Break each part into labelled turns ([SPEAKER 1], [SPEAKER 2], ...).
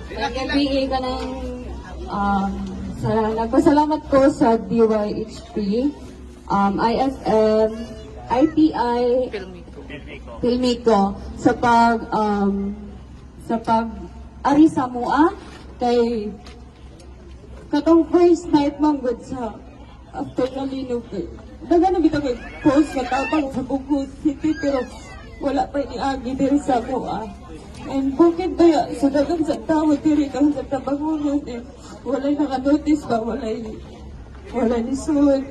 [SPEAKER 1] Nag-ibigay ka ng nagpasalamat ko sa DYHP, IFM, ITI, Filmico sa ari sa mua kay katong first night manggod sa after Kalinog. Daga na bitaw kay post sa tabang sa Bugo City pero wala pa niagi diri sa mua. And bukid ba sa dagang sa tao diri kang sa tabangunan and walay naka-notice ba, walay ni Sud.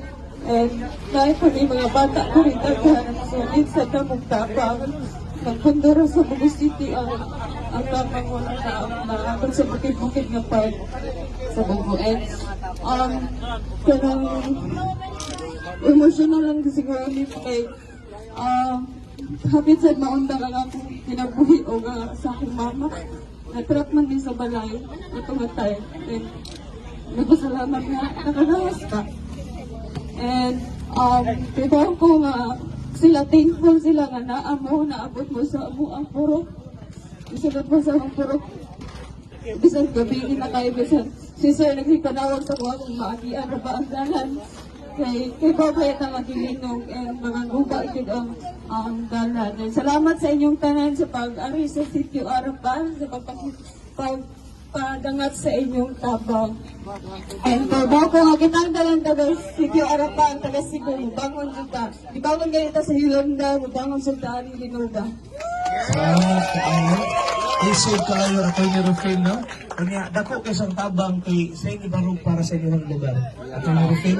[SPEAKER 1] And dahil pa ni mga bata ko rin sulit sa damong tapang nagkundura sa Bugo City ang tapang wala na maabot sa bukid-bukid na part sa Bugo. And kanang emotional lang siguro ni kay hapit sa maundang ang akong kinabuhi o sa akong mama. Na-trap man din sa balay na tumatay. And nagpasalamat nga nakagawas ka. And diba ko nga sila thankful sila nga naabot mo sa amo ang purok. Isunod mo sa among purok. Bisan gabi na kayo, bisan si Sir nagsipanawag sa mga kung maagian na ba ang dalan. Kay Babay na magilinong mga guba ikid ang dalan. And salamat sa inyong tanan sa pag-ari sa Sitio Arapan, sa pagpadangat sa inyong tabang. And bago nga kitang dalan taga Sitio Arapan, taga Cebu, bangon kita. Di bangon ganito sa Hilonda, bangon sa Dari Linuga.
[SPEAKER 2] Salamat sa inyo. Isod kayo ako ni Rufin, no? Kanya, dako kayo sa tabang kay sa inyo barog para sa inyong lugar. At ni Rufin,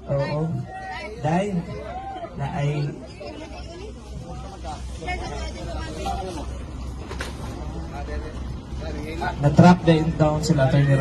[SPEAKER 2] oo. Dahil na ay na-trap down sila, Atty.